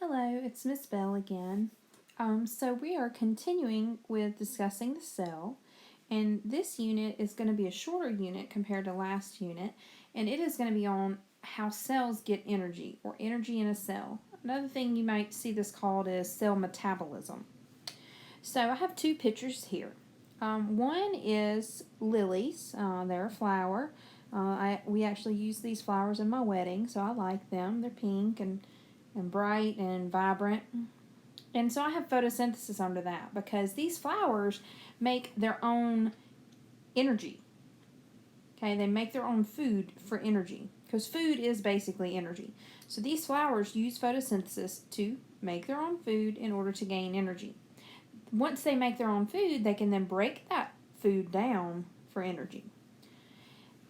Hello, it's Miss Bell again. So we are continuing with discussing the cell, and this unit is going to be a shorter unit compared to last unit, and it is going to be on how cells get energy, or energy in a cell. Another thing you might see this called is cell metabolism. So I have two pictures here. One is lilies. They're a flower. We actually use these flowers in my wedding, so I like them. They're pink and bright and vibrant. And so I have photosynthesis under that because these flowers make their own energy. Okay, they make their own food for energy because food is basically energy. So these flowers use photosynthesis to make their own food in order to gain energy. Once they make their own food, they can then break that food down for energy.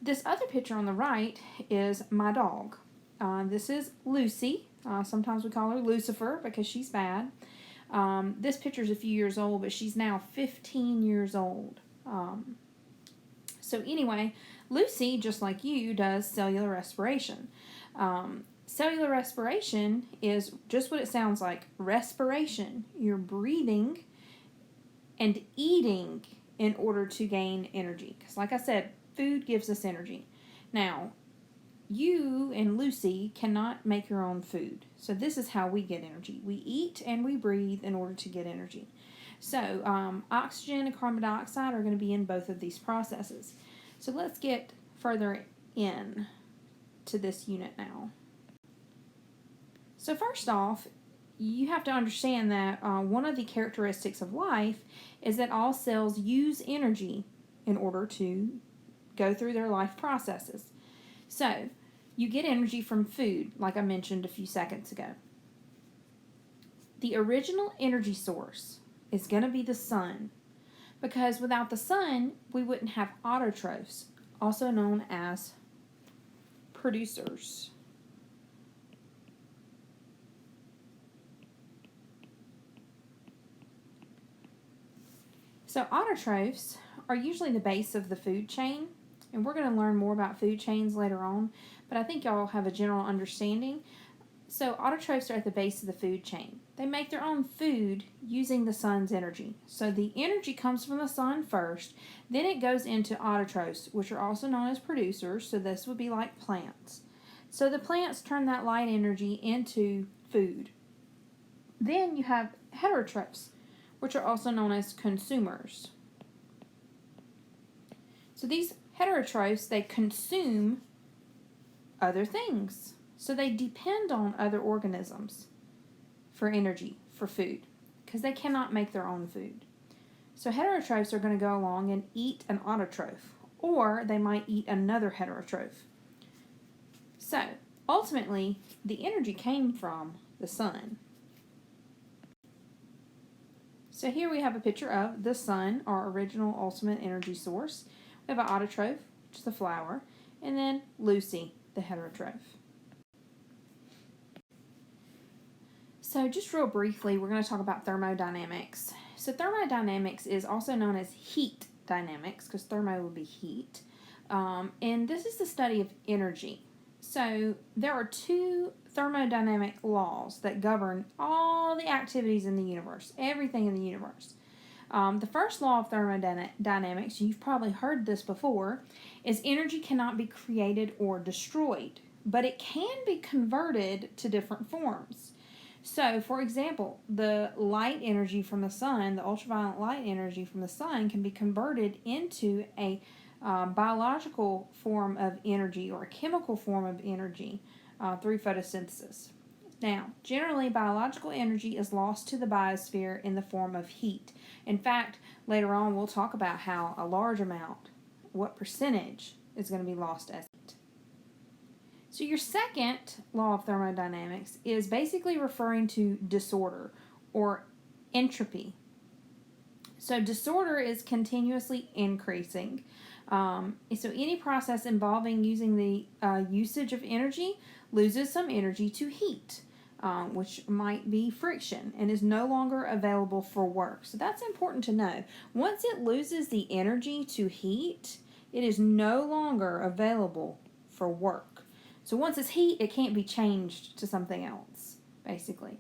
This other picture on the right is my dog. This is Lucy. Sometimes we call her Lucifer because she's bad. This picture is a few years old, but she's now 15 years old. So anyway, Lucy, just like you, does cellular respiration. Cellular respiration is just what it sounds like, respiration. You're breathing and eating in order to gain energy. Because like I said, food gives us energy. Now, you and Lucy cannot make your own food. So this is how we get energy. We eat and we breathe in order to get energy. So oxygen and carbon dioxide are going to be in both of these processes. So let's get further in to this unit now. So first off, you have to understand that one of the characteristics of life is that all cells use energy in order to go through their life processes. So you get energy from food, like I mentioned a few seconds ago. The original energy source is going to be the sun, because without the sun, we wouldn't have autotrophs, also known as producers. So autotrophs are usually the base of the food chain, and we're going to learn more about food chains later on, but I think y'all have a general understanding. So autotrophs are at the base of the food chain. They make their own food using the sun's energy. So the energy comes from the sun first, then it goes into autotrophs, which are also known as producers, so this would be like plants. So the plants turn that light energy into food. Then you have heterotrophs, which are also known as consumers. So these heterotrophs, they consume other things. So they depend on other organisms for energy, for food, because they cannot make their own food. So heterotrophs are going to go along and eat an autotroph, or they might eat another heterotroph. So ultimately, the energy came from the sun. So here we have a picture of the sun, our original ultimate energy source. We have an autotroph, which is the flower, and then Lucy, the heterotroph. So just real briefly, we're going to talk about thermodynamics. So thermodynamics is also known as heat dynamics, because thermo would be heat. And this is the study of energy. So there are two thermodynamic laws that govern all the activities in the universe, everything in the universe. The first law of thermodynamics, you've probably heard this before, is energy cannot be created or destroyed, but it can be converted to different forms. So, for example, the light energy from the sun, the ultraviolet light energy from the sun, can be converted into a biological form of energy or a chemical form of energy through photosynthesis. Now, generally, biological energy is lost to the biosphere in the form of heat. In fact, later on, we'll talk about how a large amount, what percentage, is going to be lost as heat. So your second law of thermodynamics is basically referring to disorder or entropy. So disorder is continuously increasing. So any process involving using the usage of energy loses some energy to heat, which might be friction and is no longer available for work. So that's important to know. Once it loses the energy to heat, it is no longer available for work. So once it's heat, it can't be changed to something else, basically.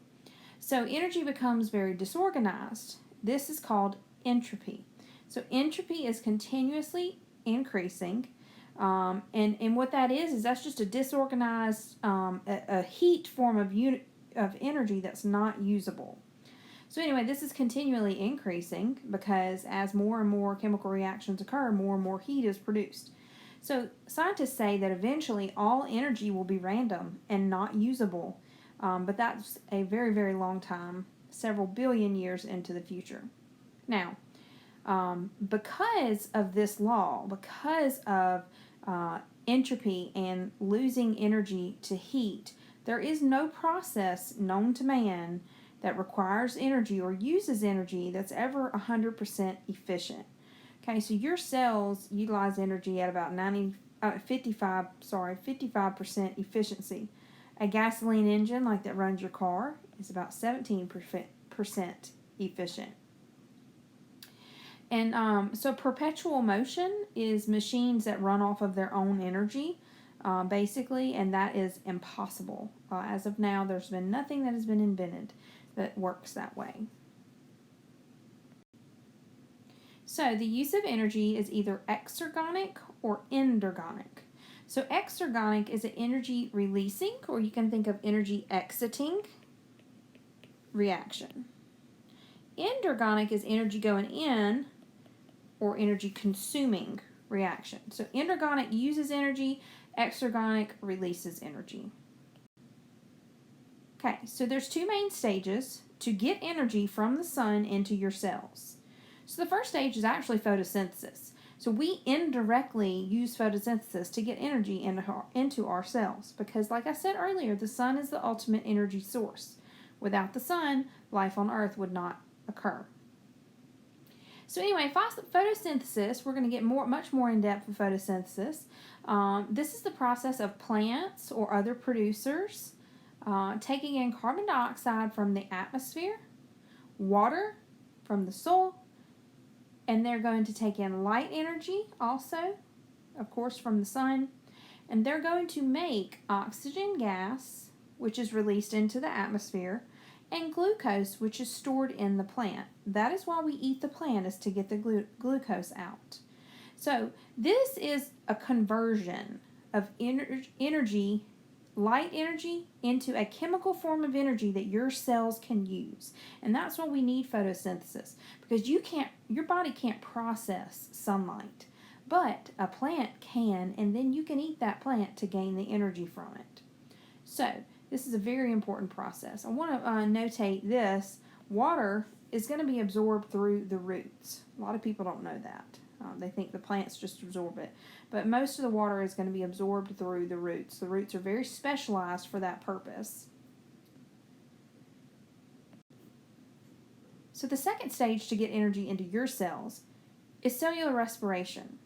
So energy becomes very disorganized. This is called entropy. So entropy is continuously increasing. And what that is that's just a disorganized, a heat form of energy that's not usable. So anyway, this is continually increasing because as more and more chemical reactions occur, more and more heat is produced. So scientists say that eventually all energy will be random and not usable, but that's a very, very long time, several billion years into the future. Now, because of this law, because of entropy and losing energy to heat, there is no process known to man that requires energy or uses energy that's ever 100% efficient. Okay, so your cells utilize energy at about 55% efficiency. A gasoline engine like that runs your car is about 17% efficient. And so perpetual motion is machines that run off of their own energy, basically, and that is impossible. As of now, there's been nothing that has been invented that works that way. So the use of energy is either exergonic or endergonic. So exergonic is an energy releasing, or you can think of energy exiting reaction. Endergonic is energy going in or energy consuming reaction. So endergonic uses energy, exergonic releases energy. Okay, so there's two main stages to get energy from the sun into your cells. So the first stage is actually photosynthesis. So we indirectly use photosynthesis to get energy into our cells because, like I said earlier, the sun is the ultimate energy source. Without the sun, life on Earth would not occur. So anyway, photosynthesis, we're going to get much more in depth with photosynthesis. This is the process of plants or other producers taking in carbon dioxide from the atmosphere, water from the soil, and they're going to take in light energy also, of course, from the sun, and they're going to make oxygen gas, which is released into the atmosphere, and glucose, which is stored in the plant. That is why we eat the plant, is to get the glucose out. So this is a conversion of energy, light energy, into a chemical form of energy that your cells can use. And that's why we need photosynthesis, because your body can't process sunlight, but a plant can, and then you can eat that plant to gain the energy from it. So this is a very important process. I want to notate this. Water is going to be absorbed through the roots. A lot of people don't know that. They think the plants just absorb it. But most of the water is going to be absorbed through the roots. The roots are very specialized for that purpose. So the second stage to get energy into your cells is cellular respiration.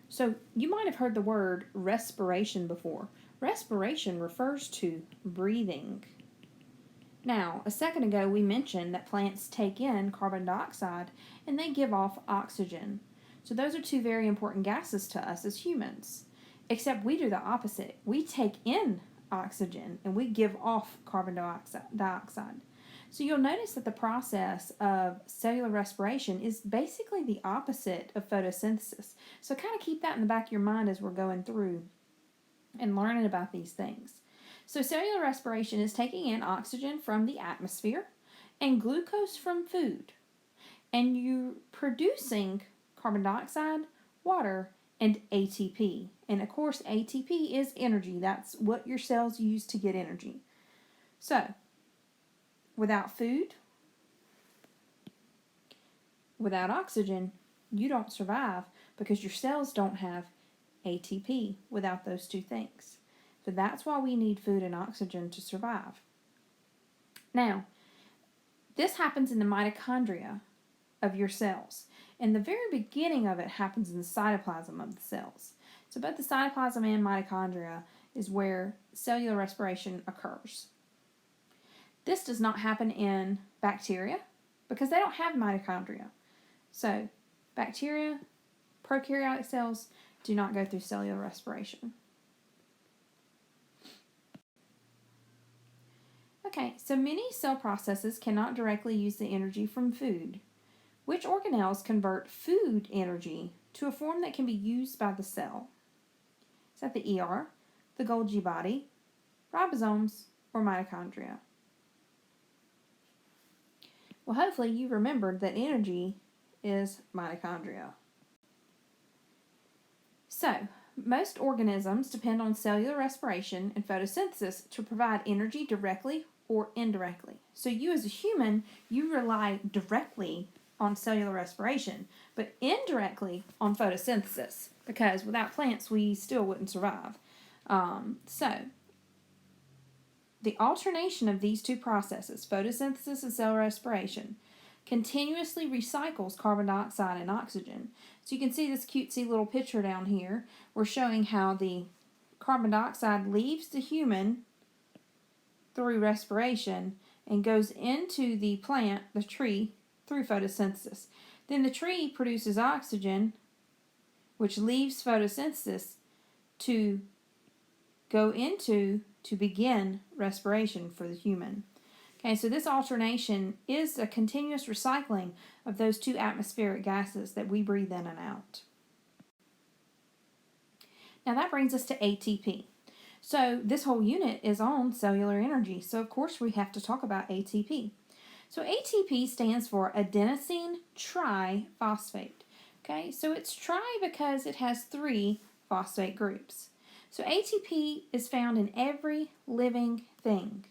So you might have heard the word respiration before. Respiration refers to breathing. Now, a second ago we mentioned that plants take in carbon dioxide and they give off oxygen. So those are two very important gases to us as humans. Except we do the opposite. We take in oxygen and we give off carbon dioxide. So you'll notice that the process of cellular respiration is basically the opposite of photosynthesis. So kind of keep that in the back of your mind as we're going through and learning about these things. So cellular respiration is taking in oxygen from the atmosphere and glucose from food. And you're producing carbon dioxide, water, and ATP. And of course, ATP is energy. That's what your cells use to get energy. So, without food, without oxygen, you don't survive because your cells don't have ATP without those two things. So that's why we need food and oxygen to survive. Now, this happens in the mitochondria of your cells. And the very beginning of it happens in the cytoplasm of the cells. So both the cytoplasm and mitochondria is where cellular respiration occurs. This does not happen in bacteria because they don't have mitochondria. So bacteria, prokaryotic cells do not go through cellular respiration. Okay, so many cell processes cannot directly use the energy from food. Which organelles convert food energy to a form that can be used by the cell? Is that the ER, the Golgi body, ribosomes, or mitochondria? Well, hopefully you remembered that energy is mitochondria. So, most organisms depend on cellular respiration and photosynthesis to provide energy directly or indirectly. So you as a human, you rely directly on cellular respiration, but indirectly on photosynthesis, because without plants we still wouldn't survive. So the alternation of these two processes, photosynthesis and cell respiration, continuously recycles carbon dioxide and oxygen. So you can see this cutesy little picture down here. We're showing how the carbon dioxide leaves the human through respiration and goes into the plant, the tree, through photosynthesis. Then the tree produces oxygen, which leaves photosynthesis to go into to begin respiration for the human. Okay, so this alternation is a continuous recycling of those two atmospheric gases that we breathe in and out. Now that brings us to ATP. So this whole unit is on cellular energy, so of course we have to talk about ATP. So ATP stands for adenosine triphosphate. Okay, so it's tri because it has 3 phosphate groups. So ATP is found in every living thing.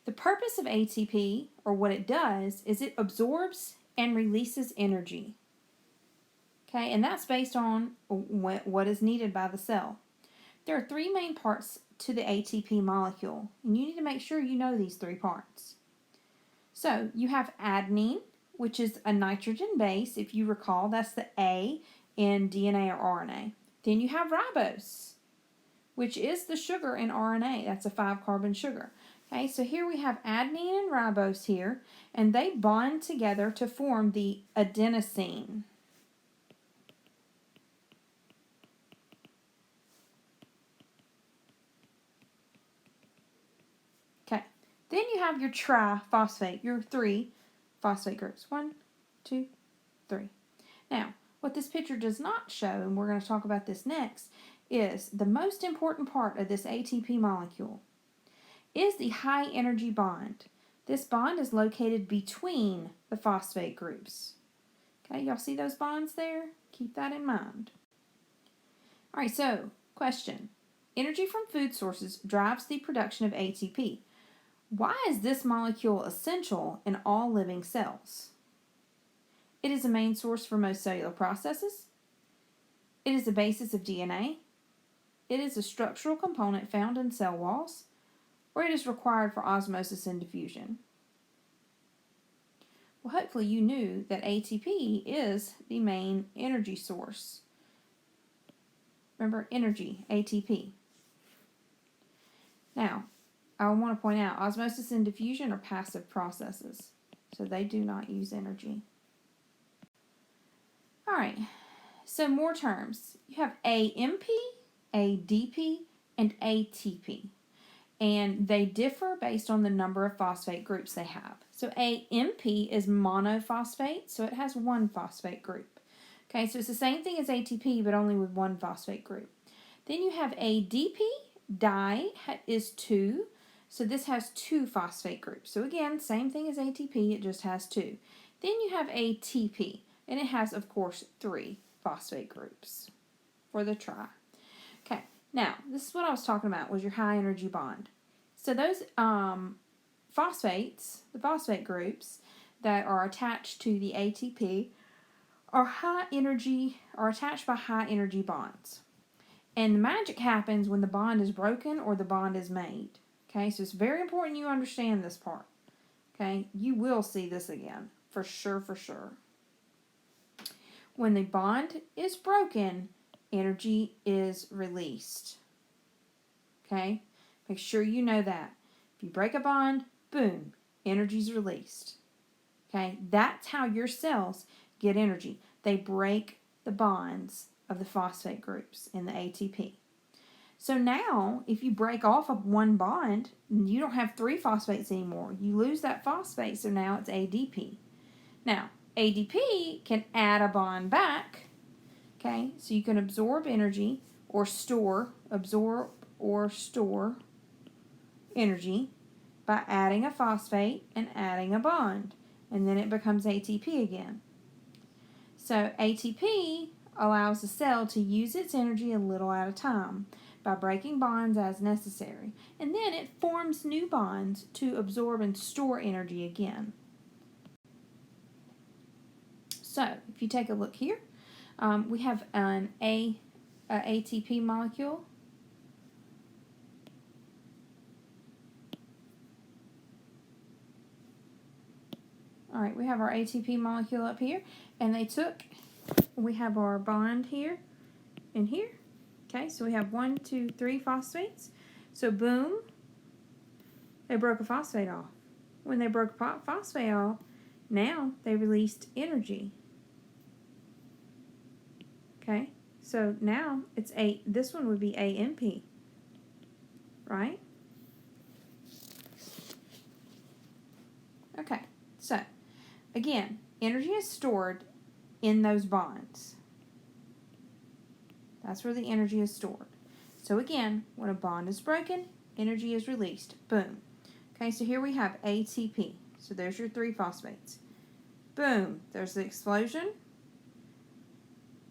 The purpose of ATP, or what it does, is it absorbs and releases energy. Okay, and that's based on what is needed by the cell. There are 3 main parts to the ATP molecule, and you need to make sure you know these 3 parts. So you have adenine, which is a nitrogen base. If you recall, that's the A in DNA or RNA. Then you have ribose, which is the sugar in RNA. That's a 5-carbon sugar. Okay, so here we have adenine and ribose here, and they bond together to form the adenosine. Okay, then you have your triphosphate, your 3 phosphate groups. 1, 2, 3. Now, what this picture does not show, and we're going to talk about this next, is the most important part of this ATP molecule is the high energy bond. This bond is located between the phosphate groups. Okay, y'all see those bonds there? Keep that in mind. All right, so question. Energy from food sources drives the production of ATP. Why is this molecule essential in all living cells? It is a main source for most cellular processes. It is the basis of DNA. It is a structural component found in cell walls, or it is required for osmosis and diffusion. Well, hopefully you knew that ATP is the main energy source. Remember, energy, ATP. Now, I want to point out, osmosis and diffusion are passive processes, so they do not use energy. All right, so more terms. You have AMP, ADP, and ATP. And they differ based on the number of phosphate groups they have. So AMP is monophosphate, so it has 1 phosphate group. Okay, so it's the same thing as ATP, but only with 1 phosphate group. Then you have ADP, di is 2, so this has 2 phosphate groups. So again, same thing as ATP, it just has 2. Then you have ATP, and it has, of course, 3 phosphate groups for the tri. Okay, now, this is what I was talking about, was your high energy bond. So those phosphates, the phosphate groups that are attached to the ATP are attached by high energy bonds. And the magic happens when the bond is broken or the bond is made. Okay, so it's very important you understand this part. Okay, you will see this again, for sure, for sure. When the bond is broken, energy is released. Okay, make sure you know that. If you break a bond, boom, energy is released. Okay, that's how your cells get energy. They break the bonds of the phosphate groups in the ATP. So now, if you break off of one bond, you don't have 3 phosphates anymore. You lose that phosphate, so now it's ADP. Now, ADP can add a bond back, okay? So you can absorb energy or absorb or store energy by adding a phosphate and adding a bond. And then it becomes ATP again. So ATP allows the cell to use its energy a little at a time by breaking bonds as necessary. And then it forms new bonds to absorb and store energy again. So if you take a look here, we have an ATP molecule. All right, we have our ATP molecule up here, and we have our bond here and here. Okay, so we have 1, 2, 3 phosphates. So boom, they broke a phosphate off. When they broke a phosphate off, now they released energy. Okay, so now it's this one would be AMP, right? Okay, so again, energy is stored in those bonds. That's where the energy is stored. So again, when a bond is broken, energy is released. Boom. Okay, so here we have ATP. So there's your 3 phosphates. Boom, there's the explosion.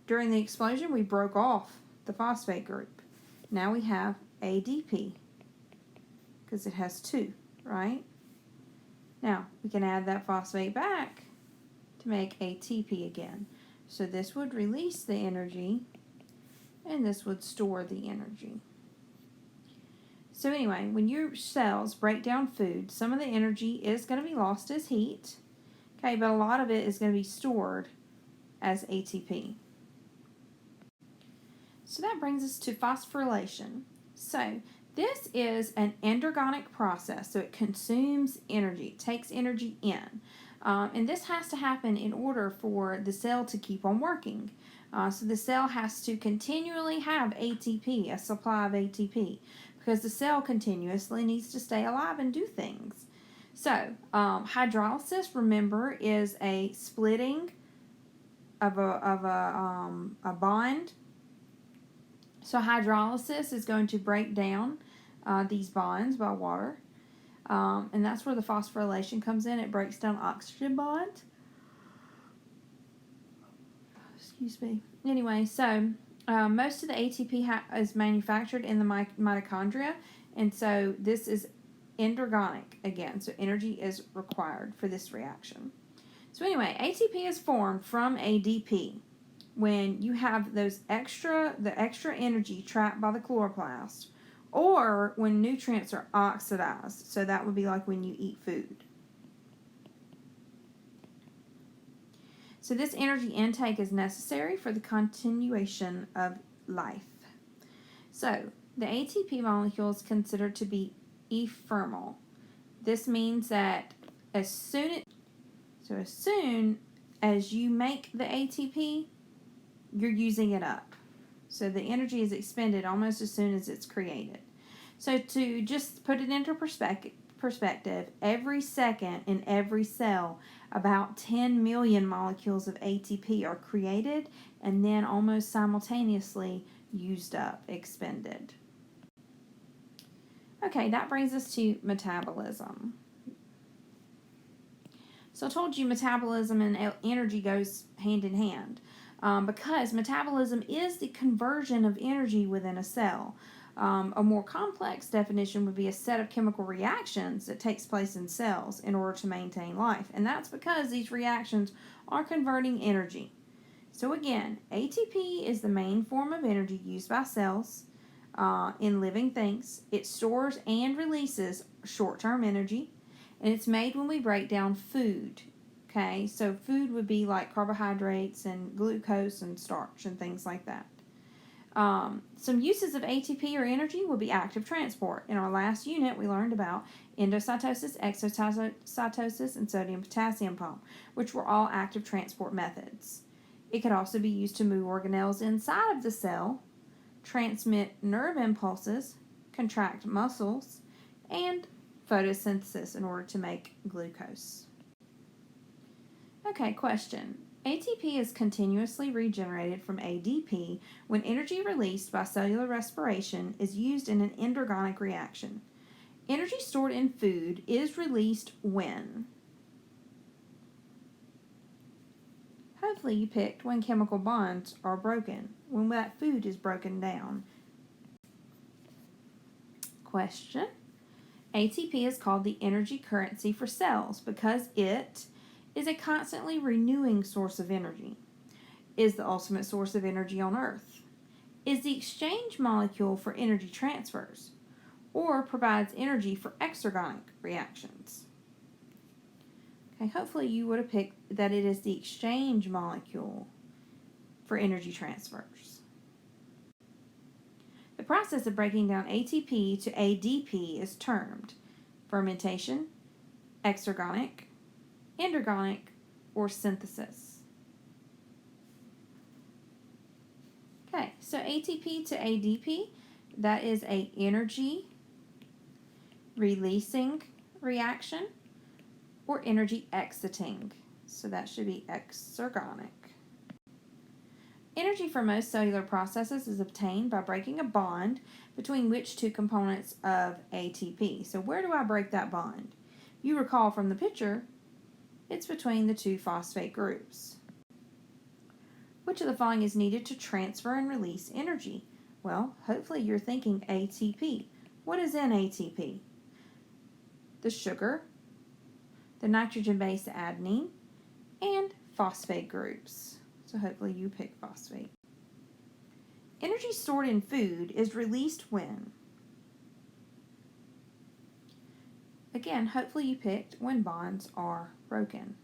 During the explosion, we broke off the phosphate group. Now we have ADP because it has 2, right? Now, we can add that phosphate back to make ATP again. So this would release the energy, and this would store the energy. So anyway, when your cells break down food, some of the energy is going to be lost as heat, okay, but a lot of it is going to be stored as ATP. So that brings us to phosphorylation. So this is an endergonic process, so it consumes energy, it takes energy in. And this has to happen in order for the cell to keep on working. So the cell has to continually have ATP, a supply of ATP, because the cell continuously needs to stay alive and do things. So hydrolysis, remember, is a splitting of a bond. So hydrolysis is going to break down these bonds by water. And that's where the phosphorylation comes in. It breaks down oxygen bonds. Excuse me. Anyway, so most of the ATP is manufactured in the mitochondria. And so this is endergonic again. So energy is required for this reaction. So anyway, ATP is formed from ADP. When you have the extra energy trapped by the chloroplast, or when nutrients are oxidized. So that would be like when you eat food. So this energy intake is necessary for the continuation of life. So the ATP molecule is considered to be ephemeral. This means that as soon as you make the ATP, you're using it up. So the energy is expended almost as soon as it's created. So to just put it into perspective, every second in every cell, about 10 million molecules of ATP are created and then almost simultaneously used up, expended. Okay, that brings us to metabolism. So I told you metabolism and energy goes hand in hand. Because metabolism is the conversion of energy within a cell. A more complex definition would be a set of chemical reactions that takes place in cells in order to maintain life. And that's because these reactions are converting energy. So again, ATP is the main form of energy used by cells in living things. It stores and releases short-term energy, and it's made when we break down food. Okay, so food would be like carbohydrates and glucose and starch and things like that. Some uses of ATP or energy would be active transport. In our last unit, we learned about endocytosis, exocytosis, and sodium-potassium pump, which were all active transport methods. It could also be used to move organelles inside of the cell, transmit nerve impulses, contract muscles, and photosynthesis in order to make glucose. Okay, question. ATP is continuously regenerated from ADP when energy released by cellular respiration is used in an endergonic reaction. Energy stored in food is released when? Hopefully you picked when chemical bonds are broken, when that food is broken down. Question. ATP is called the energy currency for cells because it is a constantly renewing source of energy, is the ultimate source of energy on Earth, is the exchange molecule for energy transfers, or provides energy for exergonic reactions. Okay, hopefully you would have picked that it is the exchange molecule for energy transfers. The process of breaking down ATP to ADP is termed fermentation, exergonic, endergonic, or synthesis. Okay, so ATP to ADP, that is a energy releasing reaction or energy exiting. So that should be exergonic. Energy for most cellular processes is obtained by breaking a bond between which two components of ATP. So where do I break that bond? You recall from the picture, it's between the two phosphate groups. Which of the following is needed to transfer and release energy? Well, hopefully you're thinking ATP. What is in ATP? The sugar, the nitrogen base adenine, and phosphate groups. So hopefully you pick phosphate. Energy stored in food is released when? Again, hopefully you picked when bonds are broken.